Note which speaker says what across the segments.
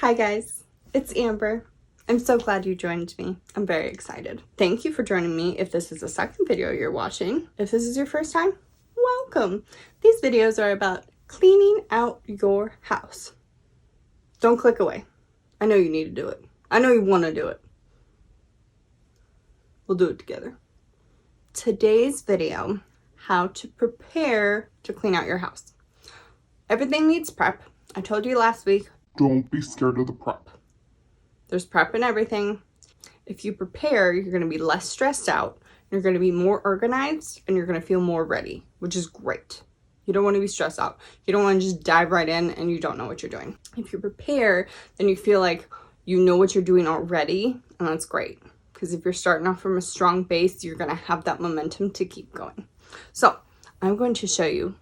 Speaker 1: Hi guys, it's Amber. I'm so glad you joined me. I'm very excited. Thank you for joining me if this is the second video you're watching. If this is your first time, welcome. These videos are about cleaning out your house. Don't click away. I know you need to do it. I know you want to do it. We'll do it together. Today's video, how to prepare to clean out your house. Everything needs prep. I told you last week,
Speaker 2: don't be scared of the prep.
Speaker 1: There's prep in everything. If you prepare, you're going to be less stressed out, you're going to be more organized, and you're going to feel more ready, which is great. You don't want to be stressed out. You don't want to just dive right in and you don't know what you're doing. If you prepare, then you feel like you know what you're doing already, and that's great. Because if you're starting off from a strong base, you're going to have that momentum to keep going. So, I'm going to show you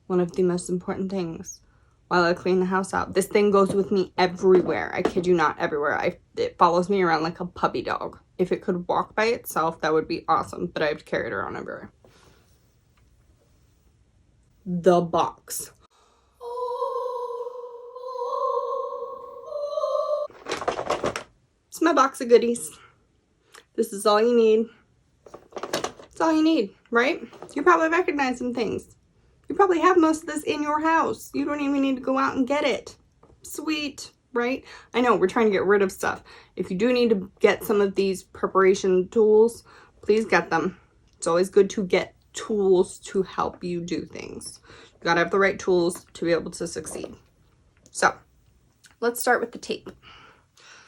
Speaker 1: one of the most important things while I clean the house out. This thing goes with me everywhere. I kid you not, everywhere. It follows me around like a puppy dog. If it could walk by itself, that would be awesome, but I have to carry it around everywhere. The box. It's my box of goodies. This is all you need. It's all you need, right? You probably recognize some things. You probably have most of this in your house. You don't even need to go out and get it. Sweet, right? I know, we're trying to get rid of stuff. If you do need to get some of these preparation tools, please get them. It's always good to get tools to help you do things. You gotta have the right tools to be able to succeed. So, let's start with the tape.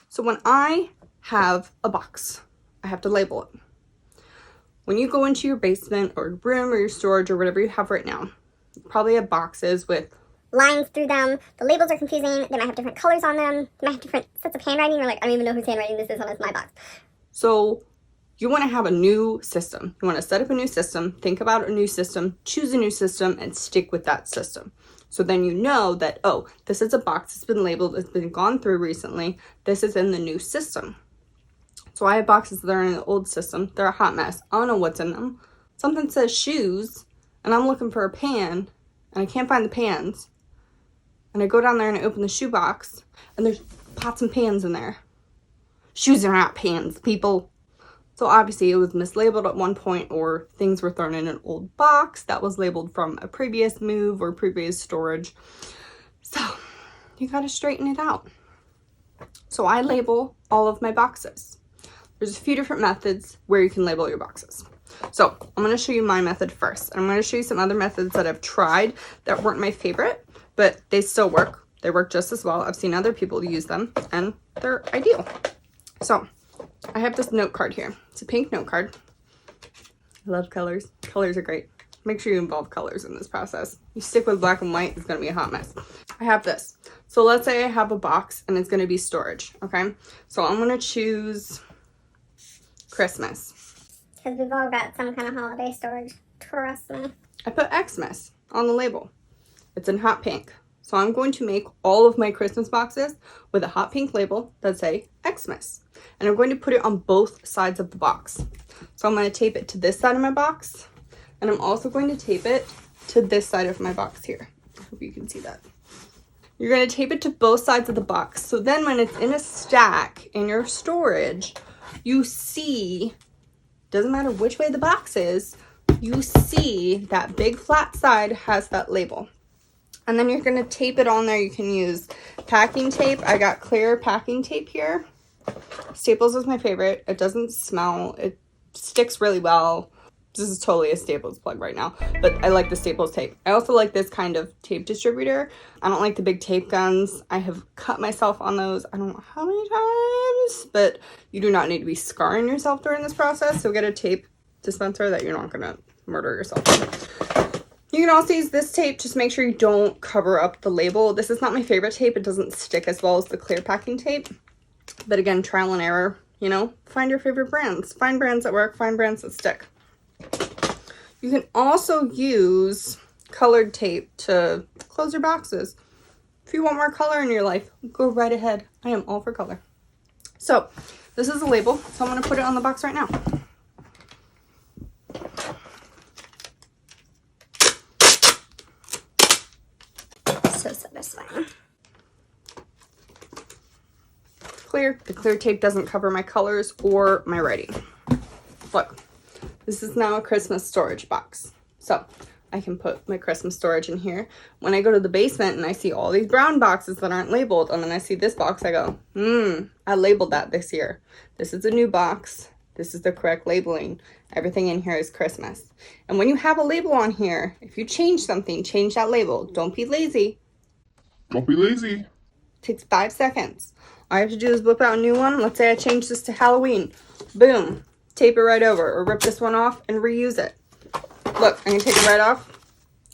Speaker 1: So when I have a box, I have to label it. When you go into your basement or room or your storage or whatever you have right now, you probably have boxes with
Speaker 3: lines through them. The labels are confusing. They might have different colors on them. They might have different sets of handwriting. You're like, I don't even know whose handwriting this is on my box.
Speaker 1: So you want to have a new system. You want to set up a new system, think about a new system, choose a new system, and stick with that system. So then you know that, oh, this is a box that's been labeled, it's been gone through recently. This is in the new system. So I have boxes that are in the old system. They're a hot mess. I don't know what's in them. Something says shoes, and I'm looking for a pan, and I can't find the pans. And I go down there and I open the shoe box, and there's pots and pans in there. Shoes are not pans, people. So obviously it was mislabeled at one point, or things were thrown in an old box that was labeled from a previous move or previous storage. So you gotta straighten it out. So I label all of my boxes. There's a few different methods where you can label your boxes. So I'm going to show you my method first. And I'm going to show you some other methods that I've tried that weren't my favorite, but they still work. They work just as well. I've seen other people use them and they're ideal. So I have this note card here. It's a pink note card. I love colors. Colors are great. Make sure you involve colors in this process. You stick with black and white, it's going to be a hot mess. I have this. So let's say I have a box and it's going to be storage. Okay. So I'm going to choose Christmas.
Speaker 3: Because we've all got some kind of holiday storage. Trust me.
Speaker 1: I put Xmas on the label. It's in hot pink. So I'm going to make all of my Christmas boxes with a hot pink label that say Xmas. And I'm going to put it on both sides of the box. So I'm going to tape it to this side of my box. And I'm also going to tape it to this side of my box here. I hope you can see that. You're going to tape it to both sides of the box. So then when it's in a stack in your storage, you see, doesn't matter which way the box is, you see that big flat side has that label. And then you're going to tape it on there. You can use packing tape. I got clear packing tape here. Staples is my favorite. It doesn't smell. It sticks really well. This is totally a Staples plug right now, but I like the Staples tape. I also like this kind of tape distributor. I don't like the big tape guns. I have cut myself on those I don't know how many times, but you do not need to be scarring yourself during this process. So get a tape dispenser that you're not gonna murder yourself with. You can also use this tape. Just make sure you don't cover up the label. This is not my favorite tape. It doesn't stick as well as the clear packing tape. But again, trial and error, you know, find your favorite brands. Find brands that work, find brands that stick. You can also use colored tape to close your boxes. If you want more color in your life, go right ahead. I am all for color. So this is a label, so I'm going to put it on the box right now. So satisfying. clear. The clear tape doesn't cover my colors or my writing. Look, this is now a Christmas storage box. So I can put my Christmas storage in here. When I go to the basement and I see all these brown boxes that aren't labeled, and then I see this box, I go, I labeled that this year. This is a new box. This is the correct labeling. Everything in here is Christmas. And when you have a label on here, if you change something, change that label. Don't be lazy.
Speaker 2: Don't be lazy.
Speaker 1: It takes 5 seconds. All I have to do is whip out a new one. Let's say I change this to Halloween. Boom. Tape it right over, or rip this one off and reuse it. Look, I'm going to take it right off,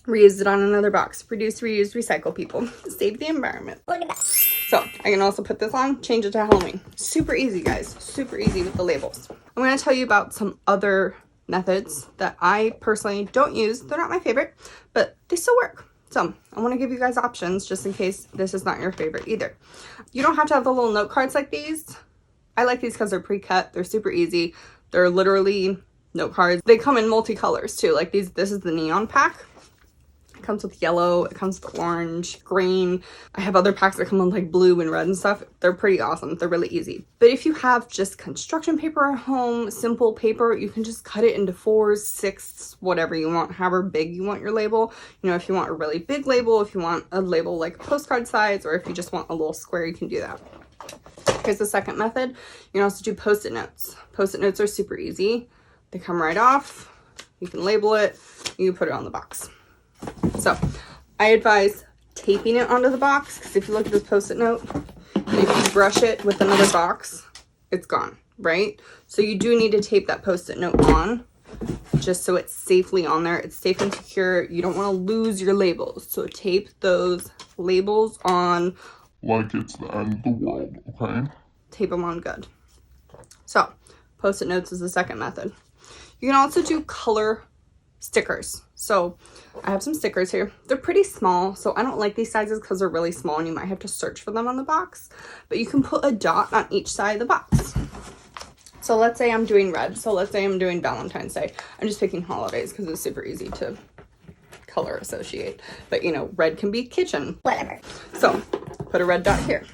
Speaker 1: reuse it on another box. Reduce, reuse, recycle, people. Save the environment.
Speaker 3: Look at that.
Speaker 1: So I can also put this on, change it to Halloween. Super easy, guys. Super easy with the labels. I'm going to tell you about some other methods that I personally don't use. They're not my favorite, but they still work. So I want to give you guys options just in case this is not your favorite either. You don't have to have the little note cards like these. I like these because they're pre-cut. They're super easy. They're literally note cards. They come in multicolors too. Like these, this is the neon pack. It comes with yellow, it comes with orange, green. I have other packs that come with like blue and red and stuff. They're pretty awesome. They're really easy. But if you have just construction paper at home, simple paper, you can just cut it into 4s, 6s, whatever you want, however big you want your label. You know, if you want a really big label, if you want a label like postcard size, or if you just want a little square, you can do that. Here's the second method. You can also do Post-it notes. Post-it notes are super easy. They come right off. You can label it. You can put it on the box. So I advise taping it onto the box, because if you look at this Post-it note, and if you brush it with another box, it's gone, right? So you do need to tape that Post-it note on, just so it's safely on there. It's safe and secure. You don't want to lose your labels. So tape those labels on
Speaker 2: Like it's the end of the world, okay?
Speaker 1: Tape them on good. So Post-it notes is the second method. You can also do color stickers. So I have some stickers here. They're pretty small, so I don't like these sizes because they're really small and you might have to search for them on the box. But you can put a dot on each side of the box. So let's say I'm doing red. So let's say I'm doing Valentine's Day. I'm just picking holidays because it's super easy to color associate. But you know, red can be kitchen.
Speaker 3: Whatever.
Speaker 1: So put a red dot here.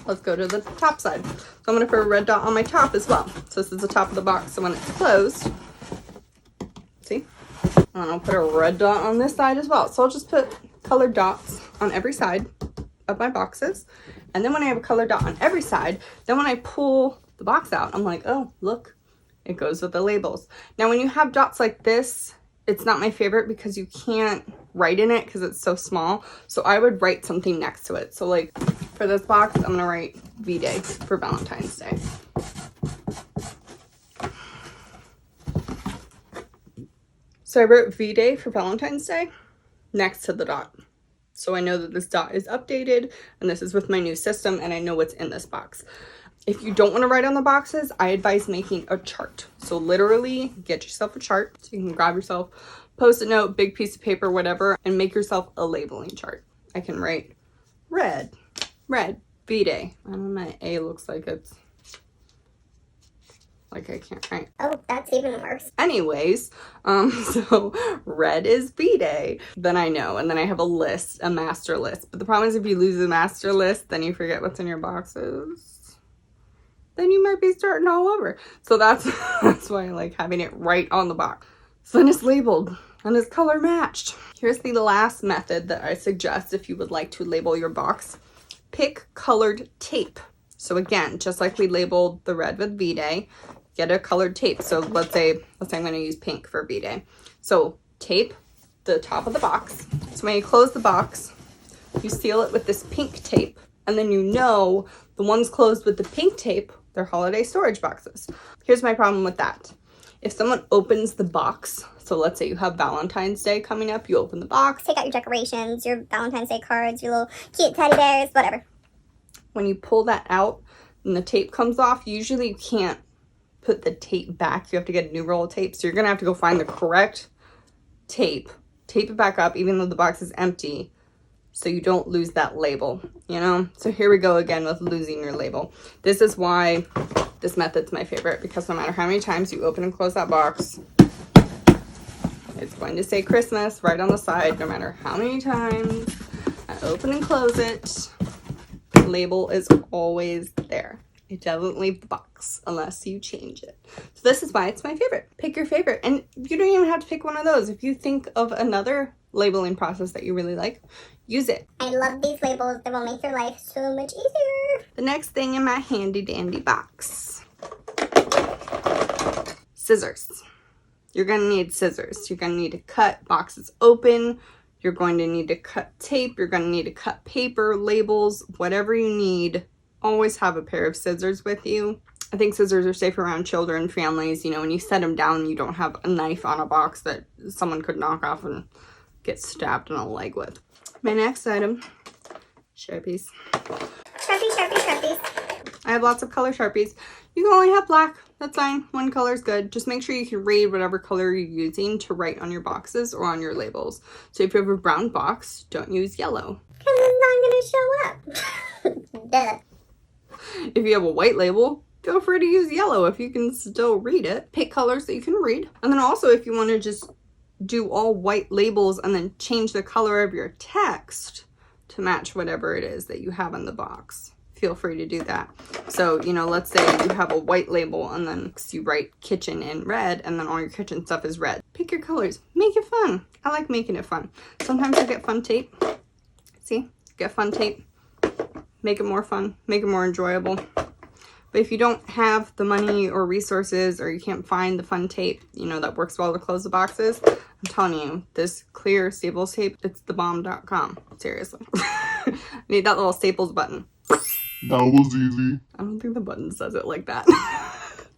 Speaker 1: Let's go to the top side. So I'm going to put a red dot on my top as well. So this is the top of the box. So when it's closed, see? And I'll put a red dot on this side as well. So I'll just put colored dots on every side of my boxes. And then when I have a colored dot on every side, then when I pull the box out, I'm like, oh, look, it goes with the labels. Now, when you have dots like this, it's not my favorite because you can't write in it because it's so small. So I would write something next to it. So like for this box, I'm gonna write V-Day for Valentine's Day. So I wrote V-Day for Valentine's Day next to the dot. So I know that this dot is updated and this is with my new system and I know what's in this box. If you don't want to write on the boxes, I advise making a chart. So literally get yourself a chart. So you can grab yourself Post-it note, big piece of paper, whatever, and make yourself a labeling chart. I can write red, V-Day. I don't know, my A looks like it's, like I can't write.
Speaker 3: Oh, that's even worse.
Speaker 1: Anyways, so red is V-Day. Then I know, and then I have a list, a master list. But the problem is if you lose the master list, then you forget what's in your boxes. Then you might be starting all over. So that's why I like having it right on the box. So then it's labeled and it's color matched. Here's the last method that I suggest if you would like to label your box. Pick colored tape. So again, just like we labeled the red with V-Day, get a colored tape. So let's say I'm going to use pink for V-Day. So tape the top of the box. So when you close the box, you seal it with this pink tape. And then you know the ones closed with the pink tape, they're holiday storage boxes. Here's my problem with that. If someone opens the box, so let's say you have Valentine's Day coming up, you open the box.
Speaker 3: Take out your decorations, your Valentine's Day cards, your little cute teddy bears, whatever.
Speaker 1: When you pull that out and the tape comes off, usually you can't put the tape back. You have to get a new roll of tape. So you're going to have to go find the correct tape, tape it back up, even though the box is empty, so you don't lose that label, you know? So here we go again with losing your label. This is why this method's my favorite, because no matter how many times you open and close that box, it's going to say Christmas right on the side, no matter how many times I open and close it. label is always there. It doesn't leave the box unless you change it. So this is why it's my favorite. Pick your favorite. And you don't even have to pick one of those. If you think of another labeling process that you really like, use it.
Speaker 3: I love these labels. They will make your life so much easier.
Speaker 1: The next thing in my handy dandy box. Scissors. You're going to need scissors. You're going to need to cut boxes open. You're going to need to cut tape. You're going to need to cut paper, labels, whatever you need. Always have a pair of scissors with you. I think scissors are safe around children, families. You know, when you set them down, you don't have a knife on a box that someone could knock off and get stabbed in the leg with. My next item, Sharpies.
Speaker 3: Sharpies.
Speaker 1: I have lots of color Sharpies. You can only have black. That's fine. One color is good. Just make sure you can read whatever color you're using to write on your boxes or on your labels. So if you have a brown box, don't use yellow.
Speaker 3: Because it's not going to show up. Duh.
Speaker 1: If you have a white label, feel free to use yellow if you can still read it. Pick colors that you can read. And then also if you want to just do all white labels and then change the color of your text to match whatever it is that you have in the box, feel free to do that. So, you know, let's say you have a white label and then you write kitchen in red and then all your kitchen stuff is red. Pick your colors. Make it fun. I like making it fun. Sometimes I get fun tape. See? Get fun tape. Make it more fun. Make it more enjoyable. But if you don't have the money or resources or you can't find the fun tape, you know, that works well to close the boxes, I'm telling you, this clear Staples tape, it's thebomb.com. Seriously. I need that little Staples button.
Speaker 2: That was easy.
Speaker 1: I don't think the button says it like that.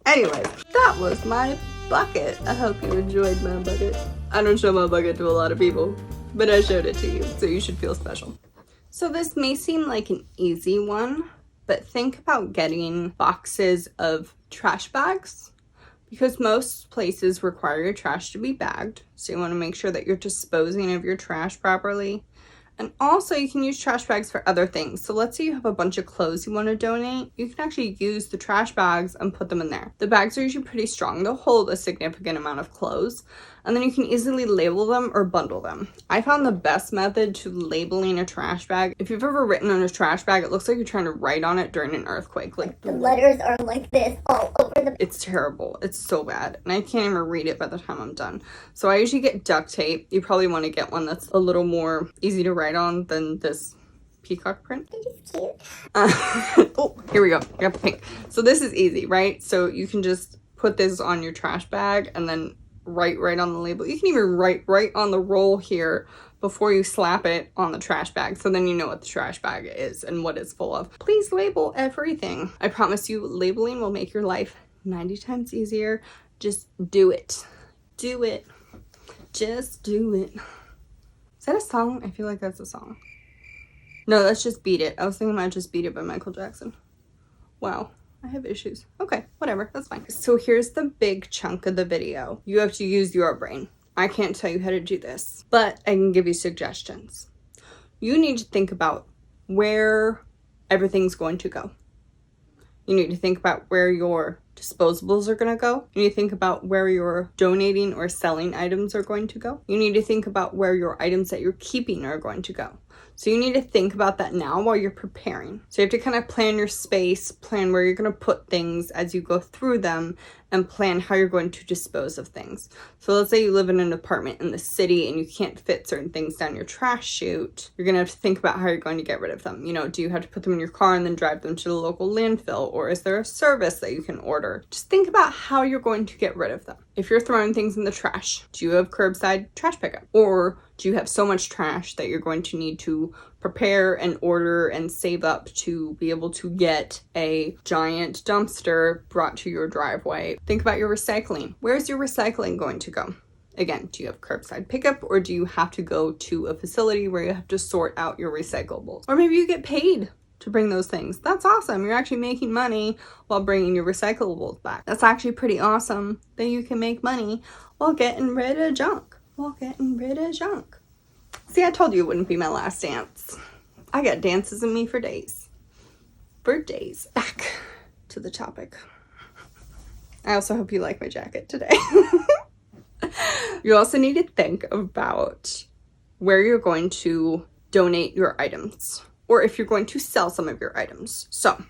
Speaker 1: Anyways, that was my bucket. I hope you enjoyed my bucket. I don't show my bucket to a lot of people, but I showed it to you, so you should feel special. So this may seem like an easy one, but think about getting boxes of trash bags because most places require your trash to be bagged. So you want to make sure that you're disposing of your trash properly. And also you can use trash bags for other things. So let's say you have a bunch of clothes you want to donate. You can actually use the trash bags and put them in there. The bags are usually pretty strong. They'll hold a significant amount of clothes. And then you can easily label them or bundle them. I found the best method to labeling a trash bag. If you've ever written on a trash bag, it looks like you're trying to write on it during an earthquake. Like
Speaker 3: the letters are like this all over the...
Speaker 1: It's terrible. It's so bad. And I can't even read it by the time I'm done. So I usually get duct tape. You probably want to get one that's a little more easy to write on than this peacock print.
Speaker 3: It is cute.
Speaker 1: Oh, here we go. I got the pink. So this is easy, right? So you can just put this on your trash bag and then write right on the label. You can even write right on the roll here before you slap it on the trash bag. So then you know what the trash bag is and what it's full of. Please label everything. I promise you, labeling will make your life 90 times easier. Just do it. Do it. Just do it. Is that a song? I feel like that's a song. No, that's Just Beat It. I was thinking about Just Beat It by Michael Jackson. Wow. I have issues. Okay, whatever, that's fine. So here's the big chunk of the video. You have to use your brain. I can't tell you how to do this, but I can give you suggestions. You need to think about where everything's going to go. You need to think about where your disposables are going to go. You need to think about where your donating or selling items are going to go. You need to think about where your items that you're keeping are going to go. So you need to think about that now while you're preparing. So you have to kind of plan your space, plan where you're going to put things as you go through them, and plan how you're going to dispose of things. So let's say you live in an apartment in the city and you can't fit certain things down your trash chute. You're going to have to think about how you're going to get rid of them. You know, do you have to put them in your car and then drive them to the local landfill? Or is there a service that you can order? Just think about how you're going to get rid of them. If you're throwing things in the trash, do you have curbside trash pickup? Or do you have so much trash that you're going to need to prepare and order and save up to be able to get a giant dumpster brought to your driveway? Think about your recycling. Where's your recycling going to go? Again, do you have curbside pickup or do you have to go to a facility where you have to sort out your recyclables? Or maybe you get paid to bring those things. That's awesome. You're actually making money while bringing your recyclables back. That's actually pretty awesome that you can make money while getting rid of junk. See, I told you it wouldn't be my last dance. I got dances in me for days. For days. Back to the topic. I also hope you like my jacket today. You also need to think about where you're going to donate your items. or if you're going to sell some of your items. So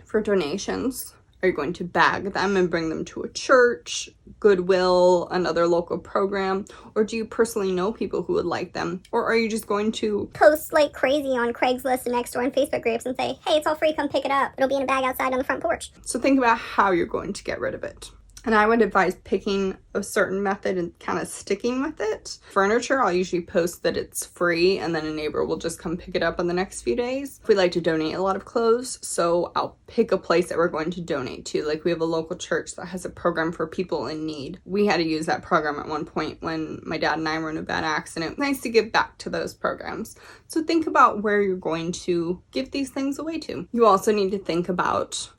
Speaker 1: for donations, are you going to bag them and bring them to a church, Goodwill, another local program? Or do you personally know people who would like them? Or are you just going to
Speaker 3: post like crazy on Craigslist and Nextdoor and Facebook groups and say, hey, it's all free, come pick it up. It'll be in a bag outside on the front porch.
Speaker 1: So think about how you're going to get rid of it. And I would advise picking a certain method and kind of sticking with it. Furniture, I'll usually post that it's free and then a neighbor will just come pick it up in the next few days. We like to donate a lot of clothes, so I'll pick a place that we're going to donate to. Like we have a local church that has a program for people in need. We had to use that program at one point when my dad and I were in a bad accident. Nice to give back to those programs. So think about where you're going to give these things away to. You also need to think about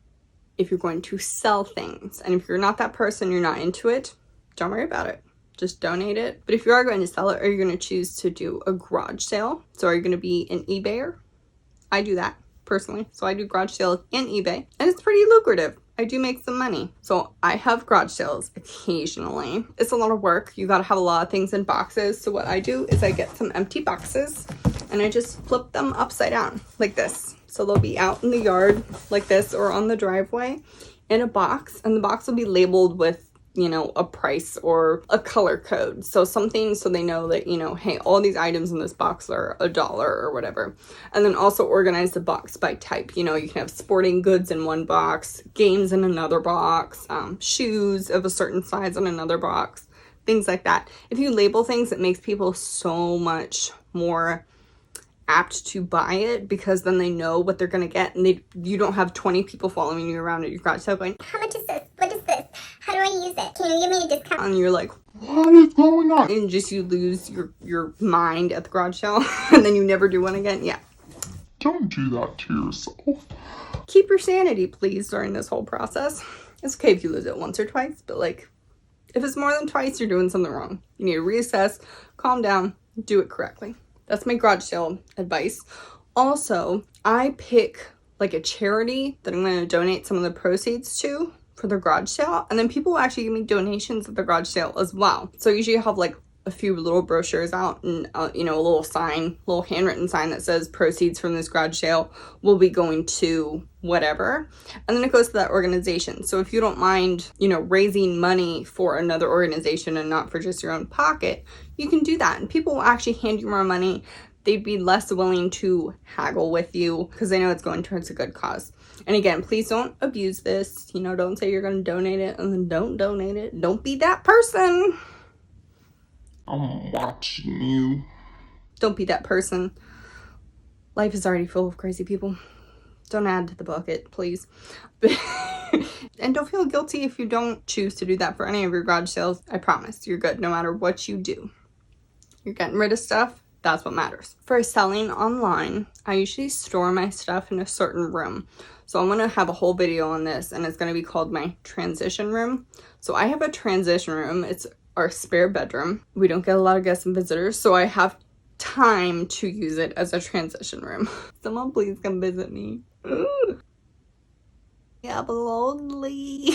Speaker 1: if you're going to sell things. And if you're not that person, you're not into it, don't worry about it. Just donate it. But if you are going to sell it, are you going to choose to do a garage sale? So are you going to be an eBayer? I do that personally. So I do garage sales and eBay. And it's pretty lucrative. I do make some money. So I have garage sales occasionally. It's a lot of work. You got to have a lot of things in boxes. So what I do is I get some empty boxes and I just flip them upside down like this. So they'll be out in the yard like this or on the driveway in a box, and the box will be labeled with, you know, a price or a color code. So something so they know that, you know, hey, all these items in this box are $1 or whatever. And then also organize the box by type. You know, you can have sporting goods in one box, games in another box, shoes of a certain size in another box, things like that. If you label things, it makes people so much more apt to buy it, because then they know what they're gonna get, and you don't have 20 people following you around at your garage sale going,
Speaker 3: how much is this? What is this? How do I use it? Can you give me a discount?
Speaker 1: and you're like,
Speaker 2: What is going on?
Speaker 1: and just you lose your mind at the garage sale and then you never do one again. Yeah.
Speaker 2: Don't do that to yourself.
Speaker 1: Keep your sanity, please, during this whole process. It's okay if you lose it once or twice, but like if it's more than twice, you're doing something wrong. You need to reassess, calm down, do it correctly. That's my garage sale advice. Also, I pick like a charity that I'm going to donate some of the proceeds to for the garage sale. And then people will actually give me donations at the garage sale as well. So I usually have like a few little brochures out and, you know, a little sign, little handwritten sign that says proceeds from this garage sale will be going to whatever. And then it goes to that organization. So if you don't mind, you know, raising money for another organization and not for just your own pocket, you can do that. And people will actually hand you more money. They'd be less willing to haggle with you because they know it's going towards a good cause. And again, please don't abuse this. You know, don't say you're going to donate it and then don't donate it. Don't be that person.
Speaker 2: I'm watching you.
Speaker 1: Don't be that person. Life is already full of crazy people. Don't add to the bucket, please. And don't feel guilty if you don't choose to do that for any of your garage sales. I promise, you're good no matter what you do. You're getting rid of stuff. That's what matters. For selling online, I usually store my stuff in a certain room. So I'm going to have a whole video on this, and it's going to be called my transition room. So I have a transition room. It's our spare bedroom. We don't get a lot of guests and visitors, so I have time to use it as a transition room. Someone please come visit me. Ooh. Yeah, but lonely.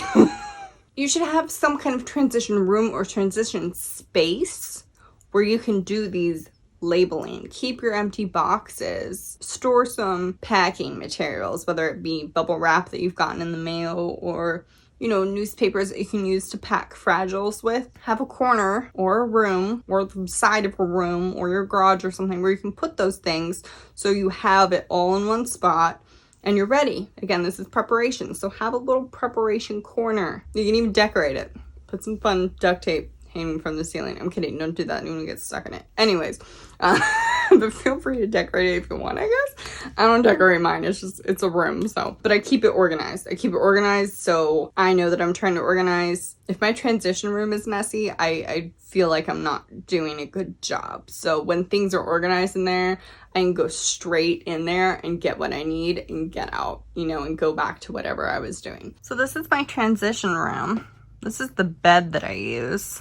Speaker 1: You should have some kind of transition room or transition space where you can do these labeling. Keep your empty boxes. Store some packing materials, whether it be bubble wrap that you've gotten in the mail or, you know, newspapers that you can use to pack fragiles with. Have a corner or a room or the side of a room or your garage or something where you can put those things so you have it all in one spot and you're ready. Again, this is preparation. So have a little preparation corner. You can even decorate it. Put some fun duct tape hanging from the ceiling. I'm kidding. Don't do that. Anyone gets stuck in it. Anyways, but feel free to decorate it if you want, I guess. I don't decorate mine. It's a room. So, but I keep it organized. I keep it organized so I know that I'm trying to organize. If my transition room is messy, I feel like I'm not doing a good job. So when things are organized in there, I can go straight in there and get what I need and get out, you know, and go back to whatever I was doing. So this is my transition room. This is the bed that I use.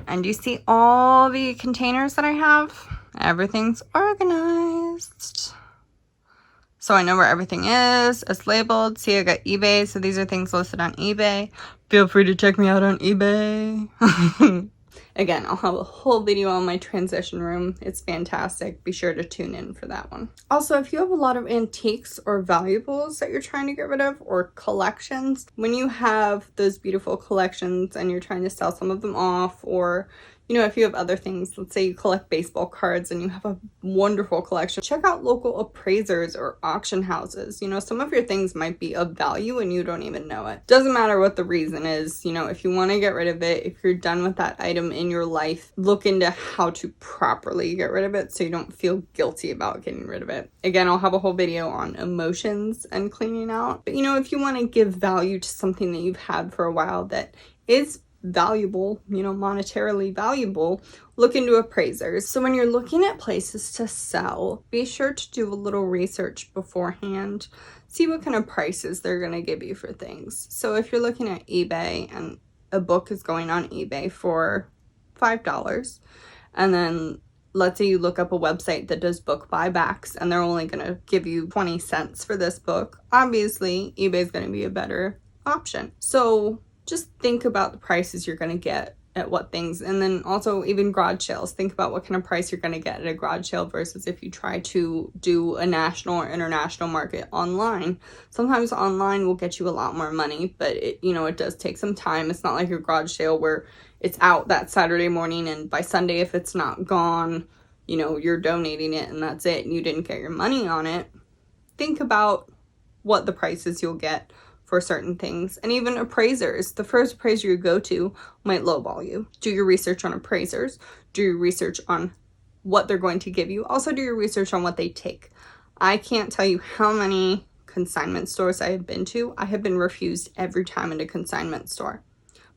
Speaker 1: And you see all the containers that I have? Everything's organized. So I know where everything is. It's labeled. See, I got eBay. So these are things listed on eBay. Feel free to check me out on eBay. Again, I'll have a whole video on my transition room. It's fantastic. Be sure to tune in for that one. Also, if you have a lot of antiques or valuables that you're trying to get rid of, or collections, when you have those beautiful collections and you're trying to sell some of them off, or you know, if you have other things, let's say you collect baseball cards and you have a wonderful collection, check out local appraisers or auction houses. You know, some of your things might be of value and you don't even know it. Doesn't matter what the reason is. You know, if you want to get rid of it, if you're done with that item in your life, look into how to properly get rid of it so you don't feel guilty about getting rid of it. Again, I'll have a whole video on emotions and cleaning out. But you know, if you want to give value to something that you've had for a while that is valuable, you know, monetarily valuable, look into appraisers. So when you're looking at places to sell, be sure to do a little research beforehand. See what kind of prices they're going to give you for things. So if you're looking at eBay and a book is going on eBay for $5, and then let's say you look up a website that does book buybacks and they're only going to give you 20 cents for this book, obviously eBay is going to be a better option. So just think about the prices you're going to get at what things, and then also even garage sales. Think about what kind of price you're going to get at a garage sale versus if you try to do a national or international market online. Sometimes online will get you a lot more money, but it, you know, it does take some time. It's not like your garage sale where it's out that Saturday morning and by Sunday, if it's not gone, you know, you're donating it and that's it and you didn't get your money on it. Think about what the prices you'll get for certain things. And even appraisers, the first appraiser you go to might lowball you. Do your research on appraisers. Do your research on what they're going to give you. Also do your research on what they take. I can't tell you how many consignment stores I have been to. I have been refused every time in a consignment store.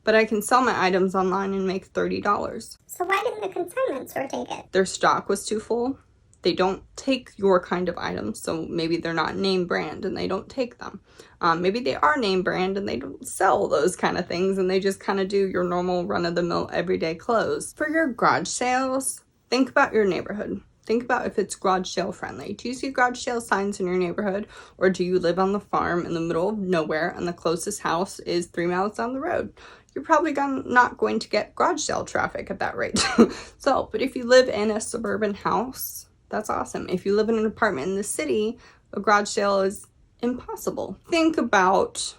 Speaker 1: But I can sell my items online and make $30.
Speaker 3: So why didn't the consignment store take it?
Speaker 1: Their stock was too full. They don't take your kind of items, so maybe they're not name brand and they don't take them. Maybe they are name brand and they don't sell those kind of things and they just kind of do your normal run-of-the-mill everyday clothes. For your garage sales, think about your neighborhood. Think about if it's garage sale friendly. Do you see garage sale signs in your neighborhood, or do you live on the farm in the middle of nowhere and the closest house is 3 miles down the road? You're probably not going to get garage sale traffic at that rate. So, but if you live in a suburban house, that's awesome. If you live in an apartment in the city, a garage sale is impossible. Think about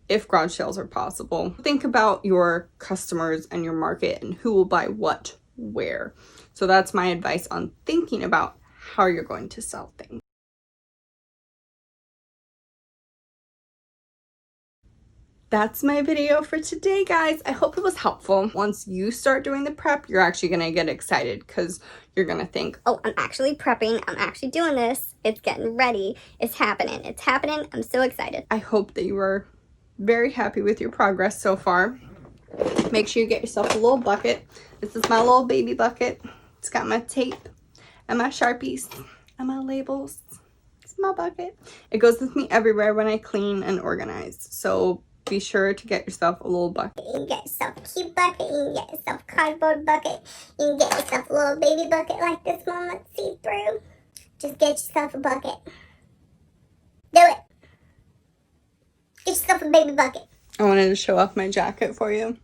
Speaker 1: if garage sales are possible. Think about your customers and your market and who will buy what where. So that's my advice on thinking about how you're going to sell things. That's my video for today, guys. I hope it was helpful. Once you start doing the prep, you're actually going to get excited because you're going to think,
Speaker 3: oh, I'm actually prepping. I'm actually doing this. It's getting ready. It's happening. It's happening. I'm so excited.
Speaker 1: I hope that you are very happy with your progress so far. Make sure you get yourself a little bucket. This is my little baby bucket. It's got my tape and my Sharpies and my labels. It's my bucket. It goes with me everywhere when I clean and organize. So be sure to get yourself a little bucket.
Speaker 3: You can get yourself a cute bucket. You can get yourself a cardboard bucket. You can get yourself a little baby bucket like this one. Let's see through. Just get yourself a bucket. Do it. Get yourself a baby bucket.
Speaker 1: I wanted to show off my jacket for you.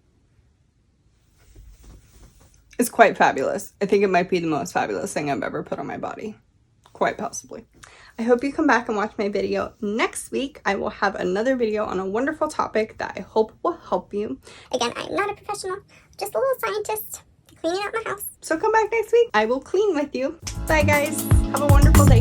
Speaker 1: It's quite fabulous. I think it might be the most fabulous thing I've ever put on my body. Quite possibly. I hope you come back and watch my video next week. I will have another video on a wonderful topic that I hope will help you.
Speaker 3: Again, I'm not a professional, just a little scientist cleaning out my house.
Speaker 1: So come back next week. I will clean with you. Bye, guys. Have a wonderful day.